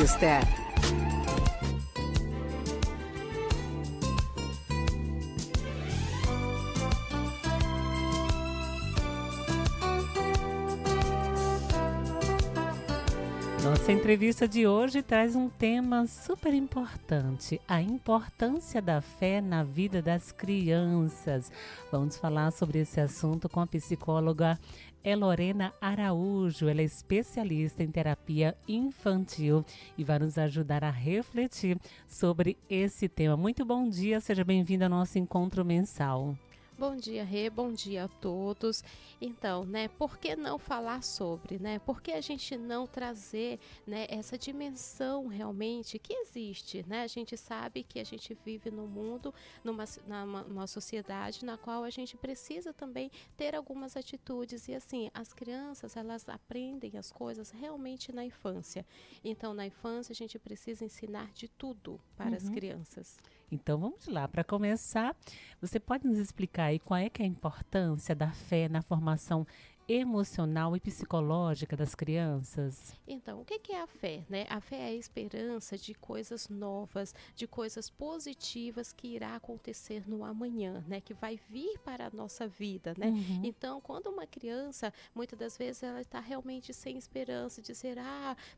Entrevista. Nossa entrevista de hoje traz um tema super importante, a importância da fé na vida das crianças. Vamos falar sobre esse assunto com a psicóloga Lorena Araújo. Ela é especialista em terapia infantil e vai nos ajudar a refletir sobre esse tema. Muito bom dia, seja bem-vinda ao nosso encontro mensal. Bom dia, Rê, bom dia a todos. Então, por que não falar sobre, Por que a gente não trazer, essa dimensão realmente que existe, A gente sabe que a gente vive num mundo, numa sociedade na qual a gente precisa também ter algumas atitudes e assim, as crianças, elas aprendem as coisas realmente na infância. Então, na infância, a gente precisa ensinar de tudo para as crianças. Então vamos lá, para começar, você pode nos explicar aí qual é que é a importância da fé na formação emocional e psicológica das crianças? Então, o que é a fé, A fé é a esperança de coisas novas, de coisas positivas que irá acontecer no amanhã, Que vai vir para a nossa vida, Então, quando uma criança, muitas das vezes ela está realmente sem esperança, dizer,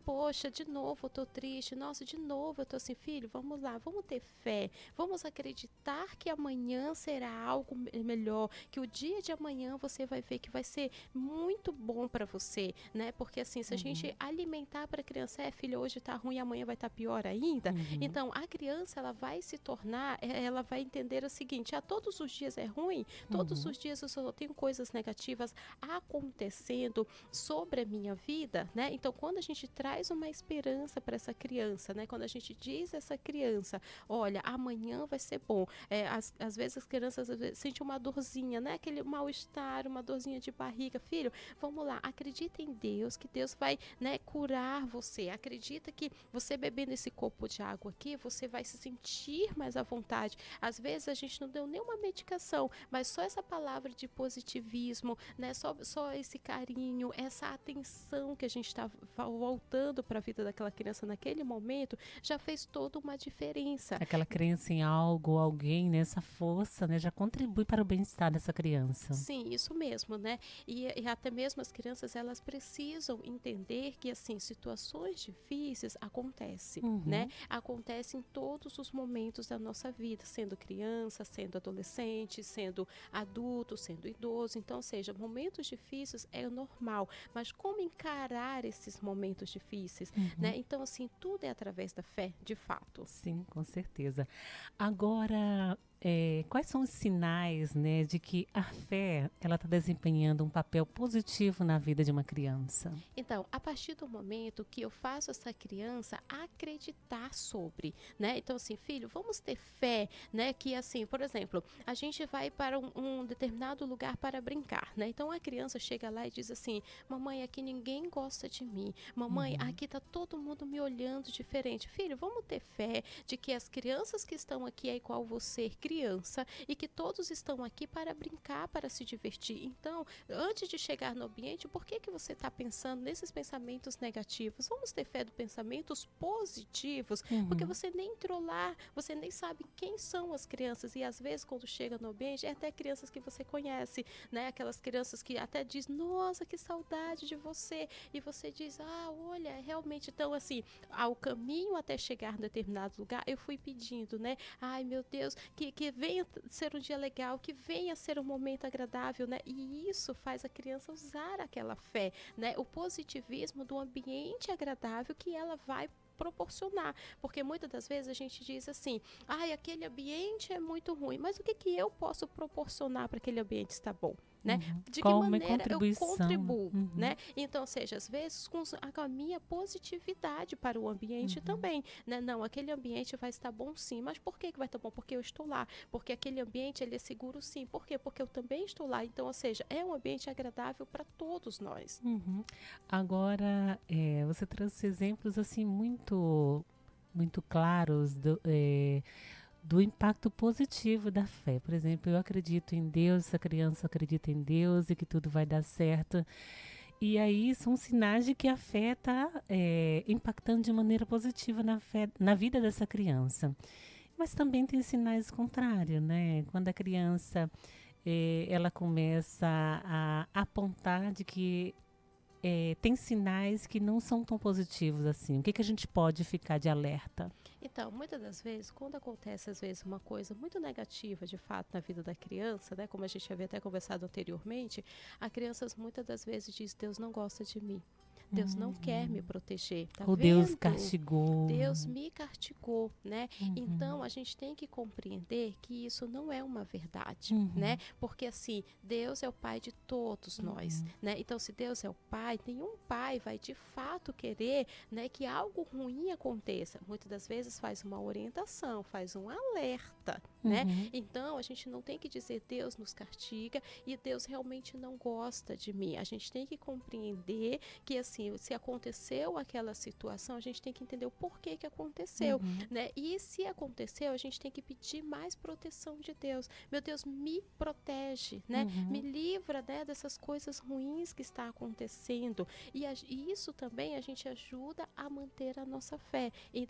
poxa, de novo eu tô triste, nossa, de novo eu tô assim, filho, vamos lá, vamos ter fé, vamos acreditar que amanhã será algo melhor, que o dia de amanhã você vai ver que vai ser muito bom para você, Porque assim, se a gente alimentar para a criança, filho, hoje tá ruim, amanhã vai estar pior ainda. Então, a criança, ela vai se tornar, ela vai entender o seguinte, todos os dias é ruim, todos os dias eu só tenho coisas negativas acontecendo sobre a minha vida, Então, quando a gente traz uma esperança para essa criança, Quando a gente diz a essa criança, olha, amanhã vai ser bom. Às vezes as crianças sentem uma dorzinha, Aquele mal-estar, uma dorzinha de barriga. Filho, vamos lá, acredita em Deus, que Deus vai, curar você. Acredita que você bebendo esse copo de água aqui, você vai se sentir mais à vontade. Às vezes a gente não deu nenhuma medicação, mas só essa palavra de positivismo, só esse carinho, essa atenção que a gente está voltando para a vida daquela criança naquele momento, já fez toda uma diferença. Aquela crença em algo, alguém, essa força, já contribui para o bem-estar dessa criança. Sim, isso mesmo, E até mesmo as crianças, elas precisam entender que, assim, situações difíceis acontecem, Acontecem em todos os momentos da nossa vida, sendo criança, sendo adolescente, sendo adulto, sendo idoso. Então, ou seja, momentos difíceis é normal, mas como encarar esses momentos difíceis, Então, assim, tudo é através da fé, de fato. Sim, com certeza. Agora, quais são os sinais, de que a fé ela está desempenhando um papel positivo na vida de uma criança? Então, a partir do momento que eu faço essa criança acreditar sobre, Então, assim, filho, vamos ter fé, Que, assim, por exemplo, a gente vai para um determinado lugar para brincar, Então, a criança chega lá e diz assim, mamãe, aqui ninguém gosta de mim. Mamãe, aqui tá todo mundo me olhando diferente. Filho, vamos ter fé de que as crianças que estão aqui é igual você, criança, e que todos estão aqui para brincar, para se divertir. Então, antes de chegar no ambiente, por que você está pensando nesses pensamentos negativos? Vamos ter fé dos pensamentos positivos, porque você nem entrou lá, você nem sabe quem são as crianças, e às vezes quando chega no ambiente, é até crianças que você conhece, Aquelas crianças que até diz, nossa, que saudade de você, e você diz, olha, realmente, então assim, ao caminho até chegar em determinado lugar, eu fui pedindo, ai meu Deus, que venha ser um dia legal, que venha ser um momento agradável, E isso faz a criança usar aquela fé, O positivismo do ambiente agradável que ela vai proporcionar, porque muitas das vezes a gente diz assim, aquele ambiente é muito ruim, mas o que eu posso proporcionar para aquele ambiente estar bom? De que maneira eu contribuo, Então, ou seja, às vezes com a minha positividade para o ambiente também, Não, aquele ambiente vai estar bom sim, mas por que vai estar bom? Porque eu estou lá, porque aquele ambiente ele é seguro sim, por quê? Porque eu também estou lá, então, ou seja, é um ambiente agradável para todos nós. Agora, você trouxe exemplos assim muito claros do impacto positivo da fé. Por exemplo, eu acredito em Deus, essa criança acredita em Deus e que tudo vai dar certo. E aí são sinais de que a fé está impactando de maneira positiva na vida dessa criança. Mas também tem sinais contrários, né? Quando a criança ela começa a apontar de que tem sinais que não são tão positivos assim. O que a gente pode ficar de alerta? Então, muitas das vezes, quando acontece às vezes uma coisa muito negativa, de fato, na vida da criança, né, como a gente havia até conversado anteriormente, a criança muitas das vezes diz: Deus não gosta de mim. Deus não quer me proteger, tá Ou Deus vendo? castigou. Deus me castigou, né? Uhum. Então a gente tem que compreender que isso não é uma verdade, né? Uhum. Porque assim, Deus é o pai de todos nós, Uhum. né? Então se Deus é o pai, nenhum pai vai de fato querer, né, que algo ruim aconteça. Muitas das vezes faz uma orientação, faz um alerta, né? Uhum. Então a gente não tem que dizer Deus nos castiga e Deus realmente não gosta de mim. A gente tem que compreender que assim, se aconteceu aquela situação, a gente tem que entender o porquê que aconteceu, Uhum. né? E se aconteceu, a gente tem que pedir mais proteção de Deus. Meu Deus, me protege, né? Me Uhum. livra, né, dessas coisas ruins que está acontecendo. E isso também a gente ajuda a manter a nossa fé em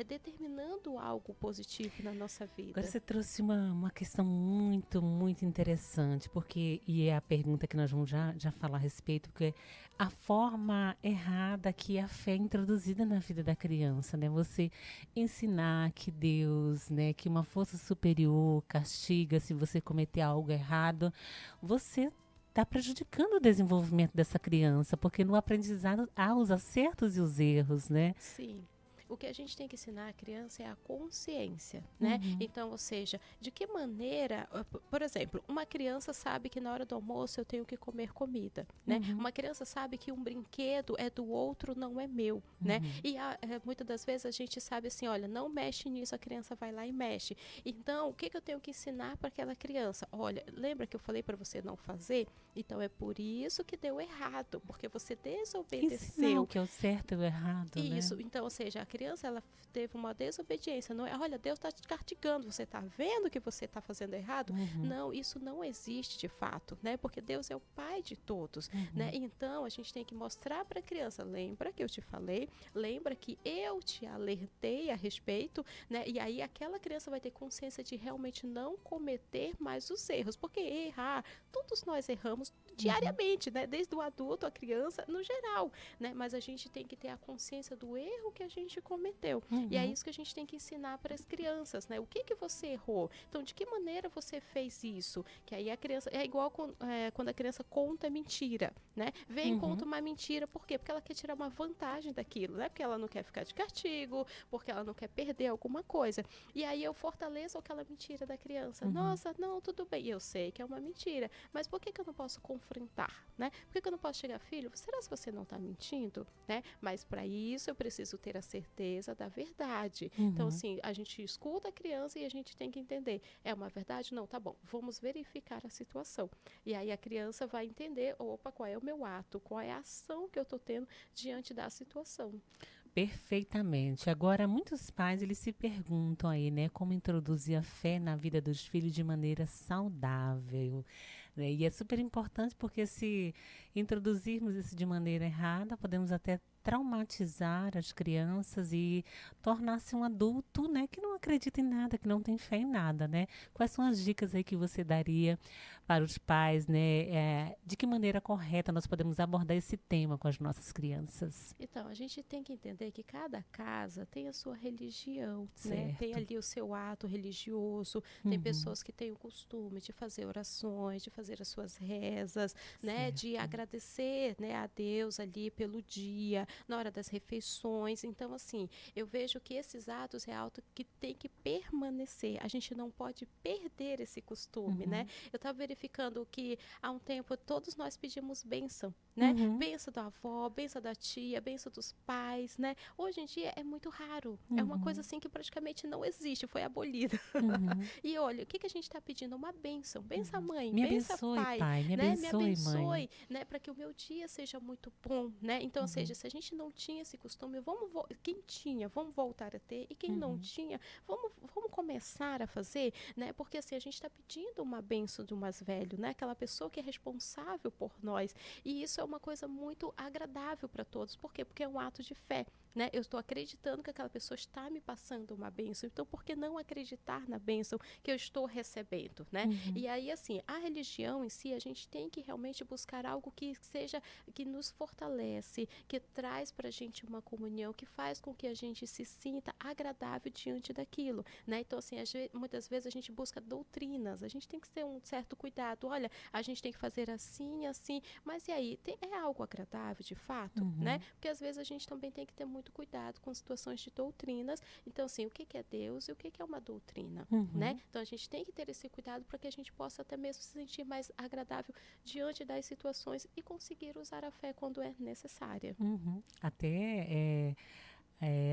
determinando algo positivo na nossa Agora vida. você trouxe uma questão muito, muito interessante, porque, e é a pergunta que nós vamos já falar a respeito, porque é a forma errada que a fé é introduzida na vida da criança, né? Você ensinar que Deus, né, que uma força superior castiga se você cometer algo errado, você está prejudicando o desenvolvimento dessa criança, porque no aprendizado há os acertos e os erros, né? Sim. O que a gente tem que ensinar a criança é a consciência, né? Uhum. Então, ou seja, de que maneira, por exemplo, uma criança sabe que na hora do almoço eu tenho que comer comida, né? Uhum. Uma criança sabe que um brinquedo é do outro, não é meu, né? Uhum. E muitas das vezes a gente sabe assim, olha, não mexe nisso, a criança vai lá e mexe. Então, o que eu tenho que ensinar para aquela criança? Olha, lembra que eu falei para você não fazer? Então, é por isso que deu errado, porque você Ensinar o desobedeceu. que é o certo e o errado, né? Isso, então, ou seja, a criança ela teve uma desobediência. Não é, olha, Deus está te castigando, você está vendo que você está fazendo errado? Uhum. Não, isso não existe de fato, né? Porque Deus é o pai de todos, né? Uhum. Então, a gente tem que mostrar para a criança, lembra que eu te falei, lembra que eu te alertei a respeito, né? E aí aquela criança vai ter consciência de realmente não cometer mais os erros, porque errar, todos nós erramos diariamente, né? Desde o adulto, a criança, no geral, né? Mas a gente tem que ter a consciência do erro que a gente cometeu. E é Uhum. isso que a gente tem que ensinar para as crianças, né? O que você errou? Então, de que maneira você fez isso? Que aí a criança é igual quando a criança conta mentira, né? Vem e conta Uhum. uma mentira, por quê? Porque ela quer tirar uma vantagem daquilo, né? Porque ela não quer ficar de castigo, porque ela não quer perder alguma coisa. E aí eu fortaleço aquela mentira da criança. Uhum. Nossa, não, tudo bem. Eu sei que é uma mentira, mas por que eu não posso confrontar, né? Por que eu não posso chegar, filho, será que você não está mentindo, né? Mas para isso eu preciso ter a certeza da verdade. Então, Uhum. assim, a gente escuta a criança e a gente tem que entender. É uma verdade? Não, tá bom. Vamos verificar a situação. E aí a criança vai entender, opa, qual é o meu ato, qual é a ação que eu estou tendo diante da situação. Perfeitamente. Agora, muitos pais, eles se perguntam aí, né, como introduzir a fé na vida dos filhos de maneira saudável, né? E é super importante porque se introduzirmos isso de maneira errada, podemos até traumatizar as crianças e tornar-se um adulto, né, que não acredita em nada, que não tem fé em nada, né? Quais são as dicas aí que você daria para os pais, né? De que maneira correta nós podemos abordar esse tema com as nossas crianças? Então, a gente tem que entender que cada casa tem a sua religião, né? Tem Certo. ali o seu ato religioso, tem Uhum. pessoas que têm o costume de fazer orações, de fazer as suas rezas, né? De Certo. agradecer, né, a Deus ali pelo dia, na hora das refeições. Então, assim, eu vejo que esses atos é algo que tem que permanecer. A gente não pode perder esse costume, né? Uhum. Eu estava verificando que há um tempo todos nós pedimos bênção, né? Uhum. Benção da avó, benção da tia, benção dos pais, né? Hoje em dia é muito raro. É uma coisa Uhum. assim que praticamente não existe, foi abolida. Uhum. E olha, o que a gente está pedindo? Uma bênção. Benção Uhum. mãe, Me benção abençoe, pai, pai. Me né? Me abençoe, mãe. abençoe, né? Para que o meu dia seja muito bom, né? Então, ou Uhum. seja, se a gente não tinha esse costume, quem tinha, vamos voltar a ter, e quem não tinha, vamos começar a fazer, né? Porque assim, a gente está pedindo uma bênção do mais velho, né? Aquela pessoa que é responsável por nós. E isso é uma coisa muito agradável para todos. Por quê? Porque é um ato de fé. Né? Eu estou acreditando que aquela pessoa está me passando uma bênção, então por que não acreditar na bênção que eu estou recebendo, né? E aí, assim, a religião em si, a gente tem que realmente buscar algo que seja, que nos fortalece, que traz para a gente uma comunhão, que faz com que a gente se sinta agradável diante daquilo, né? Então, assim, muitas vezes a gente busca doutrinas, a gente tem que ter um certo cuidado, olha, a gente tem que fazer assim, assim, mas e aí, é algo agradável de fato, né? Porque às vezes a gente também tem que ter muito cuidado com situações de doutrinas. Então, assim, o que é Deus e o que é uma doutrina, né? Então, a gente tem que ter esse cuidado para que a gente possa até mesmo se sentir mais agradável diante das situações e conseguir usar a fé quando é necessária. Até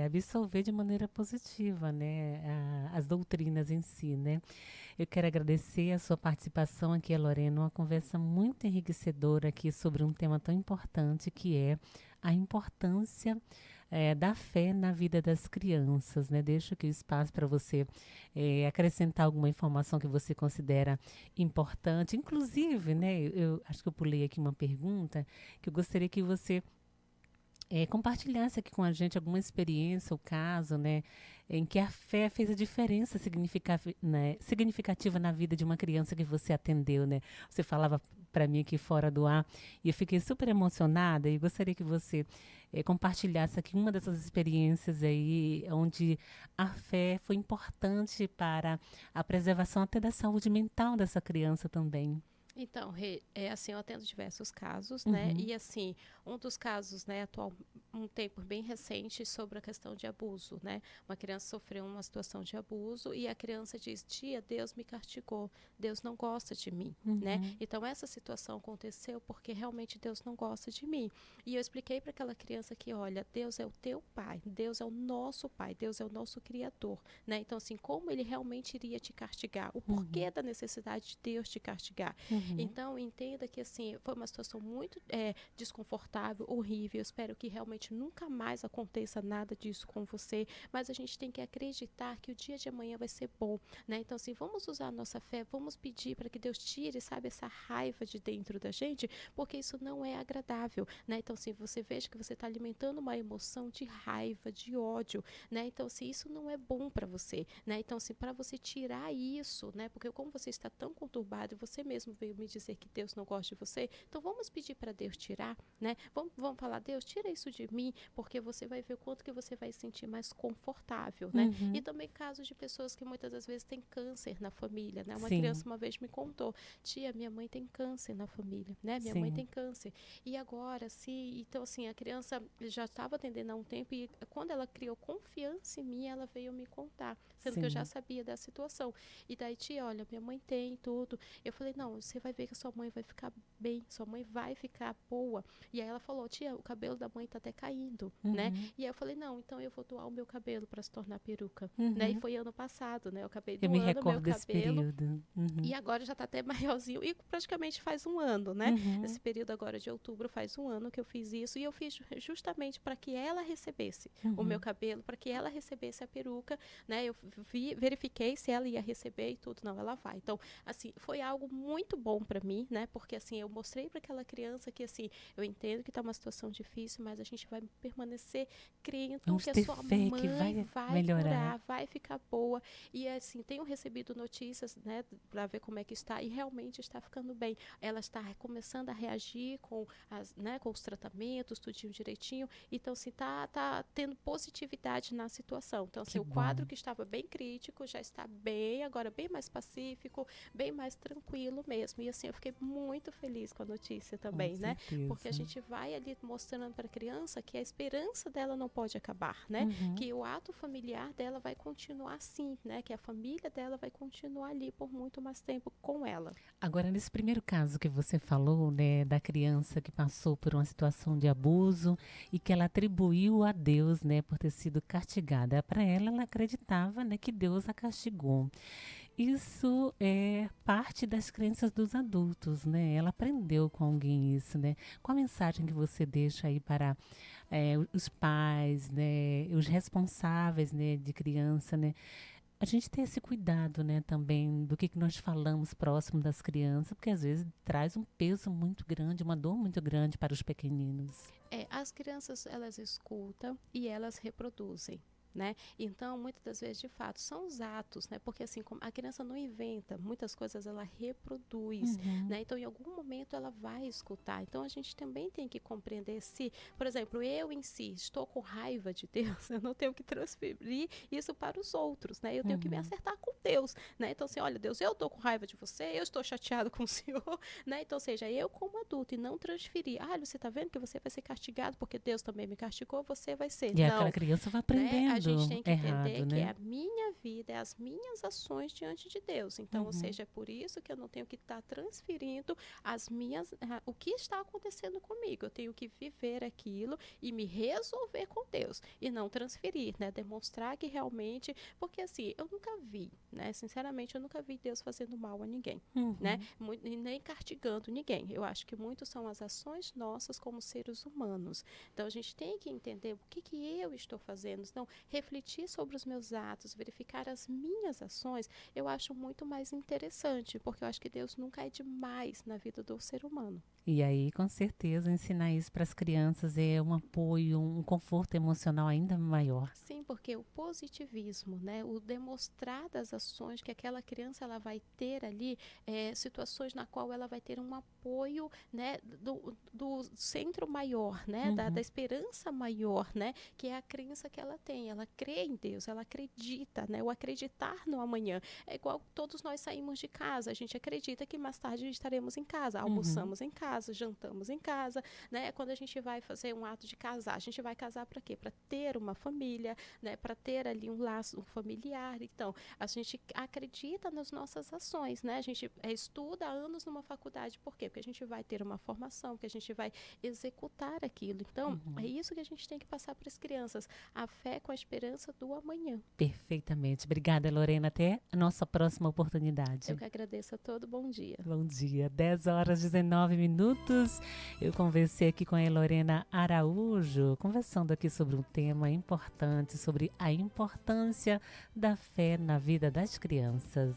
absolver de maneira positiva, né, as doutrinas em si, né? Eu quero agradecer a sua participação aqui, Lorena, uma conversa muito enriquecedora aqui sobre um tema tão importante que é a importância da fé na vida das crianças, né? Deixo aqui o espaço para você acrescentar alguma informação que você considera importante. Inclusive, né, eu acho que eu pulei aqui uma pergunta que eu gostaria que você compartilhasse aqui com a gente alguma experiência ou caso, né, em que a fé fez a diferença significativa na vida de uma criança que você atendeu, né? Você falava para mim aqui fora do ar e eu fiquei super emocionada e gostaria que você compartilhasse aqui uma dessas experiências aí onde a fé foi importante para a preservação até da saúde mental dessa criança também. Então, assim, eu atendo diversos casos, né? E assim, um dos casos, né, atual, um tempo bem recente sobre a questão de abuso, né? Uma criança sofreu uma situação de abuso e a criança diz: tia, Deus me castigou, Deus não gosta de mim, né? Então, essa situação aconteceu porque realmente Deus não gosta de mim. E eu expliquei para aquela criança que, olha, Deus é o teu pai, Deus é o nosso pai, Deus é o nosso criador, né? Então, assim, como ele realmente iria te castigar? O porquê da necessidade de Deus te castigar? Então, entenda que, assim, foi uma situação muito desconfortável, horrível. Eu espero que realmente nunca mais aconteça nada disso com você, mas a gente tem que acreditar que o dia de amanhã vai ser bom, né? Então, assim, vamos usar a nossa fé, vamos pedir para que Deus tire, sabe, essa raiva de dentro da gente, porque isso não é agradável, né? Então, assim, você veja que você está alimentando uma emoção de raiva, de ódio, né? Então, assim, isso não é bom para você, né? Então, assim, para você tirar isso, né? Porque como você está tão conturbado e você mesmo veio me dizer que Deus não gosta de você, então vamos pedir para Deus tirar, né? Vamos falar: Deus, tira isso de mim, porque você vai ver o quanto que você vai se sentir mais confortável, né? E também casos de pessoas que muitas das vezes têm câncer na família, né? Uma criança uma vez me contou: tia, minha mãe tem câncer na família, né? Minha mãe tem câncer. E agora, então assim, a criança já estava atendendo há um tempo e quando ela criou confiança em mim, ela veio me contar, sendo que eu já sabia da situação. E daí, tia, olha, minha mãe tem tudo. Eu falei: não, você vai ver que a sua mãe vai ficar bem, sua mãe vai ficar boa. E aí ela falou: tia, o cabelo da mãe tá até caindo, né? E aí eu falei: não, então eu vou doar o meu cabelo para se tornar peruca, né? E foi ano passado, né? Eu acabei Eu me doando meu recordo desse cabelo. período. E agora já tá até maiorzinho e praticamente faz um ano, né? Nesse período agora de outubro faz um ano que eu fiz isso e eu fiz justamente para que ela recebesse o meu cabelo, para que ela recebesse a peruca, né? Eu verifiquei se ela ia receber e tudo, não, ela vai. Então, assim, foi algo muito bom para mim, né? Porque assim, eu mostrei para aquela criança que assim, eu entendo que tá uma situação difícil, mas a gente vai permanecer crendo Vamos que a ter sua fé que mãe vai melhorar. curar, vai ficar boa. E assim, tenho recebido notícias, né, para ver como é que está e realmente está ficando bem. Ela está começando a reagir com com os tratamentos, tudinho direitinho. Então, assim, tá tendo positividade na situação. Então, assim, o quadro que estava bem crítico já está bem, agora bem mais pacífico, bem mais tranquilo mesmo. E assim, eu fiquei muito feliz com a notícia também, né? Porque a gente vai ali mostrando para a criança que a esperança dela não pode acabar, né? Que o ato familiar dela vai continuar assim, né? Que a família dela vai continuar ali por muito mais tempo com ela. Agora, nesse primeiro caso que você falou, né, da criança que passou por uma situação de abuso e que ela atribuiu a Deus, né, por ter sido castigada. Para ela, ela acreditava, né, que Deus a castigou. Isso é parte das crenças dos adultos, né? Ela aprendeu com alguém isso, né? Qual a mensagem que você deixa aí os pais, né, os responsáveis, né, de criança, né, a gente ter esse cuidado, né, também do que nós falamos próximo das crianças, porque às vezes traz um peso muito grande, uma dor muito grande para os pequeninos. As crianças, elas escutam e elas reproduzem. Né? Então, muitas das vezes, de fato, são os atos, né? Porque assim, como a criança não inventa, muitas coisas ela reproduz, Uhum, né? Então, em algum momento ela vai escutar. Então, a gente também tem que compreender se, por exemplo, eu em si estou com raiva de Deus, eu não tenho que transferir isso para os outros, né? Eu tenho que me uhum, acertar com Deus, né? Então, assim, olha, Deus, eu estou com raiva de você, eu estou chateado com o Senhor, né? Então, seja eu como adulto e não transferir. Ah, você está vendo que você vai ser castigado porque Deus também me castigou, você vai ser. e aquela Não, criança vai né? A gente aprendendo tem que entender errado, que é né? a minha vida, é as minhas ações diante de Deus. Então, ou Uhum, seja, é por isso que eu não tenho que estar transferindo o que está acontecendo comigo. Eu tenho que viver aquilo e me resolver com Deus e não transferir, né? Demonstrar que realmente, porque assim, eu nunca vi, né? Sinceramente, eu nunca vi Deus fazendo mal a ninguém. Né? uhum. E nem castigando ninguém. Eu acho que muito são as ações nossas como seres humanos. Então a gente tem que entender o que eu estou fazendo. Então, refletir sobre os meus atos, verificar as minhas ações, eu acho muito mais interessante, porque eu acho que Deus nunca é demais na vida do ser humano. E aí, com certeza, ensinar isso para as crianças é um apoio, um conforto emocional ainda maior. Sim, porque o positivismo, né, o demonstrar das ações que aquela criança ela vai ter ali, situações na qual ela vai ter um apoio, né, do centro maior, né, da Uhum, esperança maior, né, que é a crença que ela tem. Ela crê em Deus, ela acredita, né, o acreditar no amanhã. É igual todos nós saímos de casa, a gente acredita que mais tarde estaremos em casa, uhum, almoçamos em casa, jantamos em casa, né? Quando a gente vai fazer um ato de casar, a gente vai casar para quê? Para ter uma família, né? Para ter ali um laço familiar. Então, a gente acredita nas nossas ações, né? A gente estuda há anos numa faculdade, por quê? Porque a gente vai ter uma formação, que a gente vai executar aquilo. Então, é uhum. isso que a gente tem que passar para as crianças, a fé com a esperança do amanhã. Perfeitamente. Obrigada, Lorena. Até a nossa próxima Eu oportunidade. que agradeço a todo, bom dia. Bom dia. 10h19. Eu conversei aqui com a Lorena Araújo, conversando aqui sobre um tema importante, sobre a importância da fé na vida das crianças.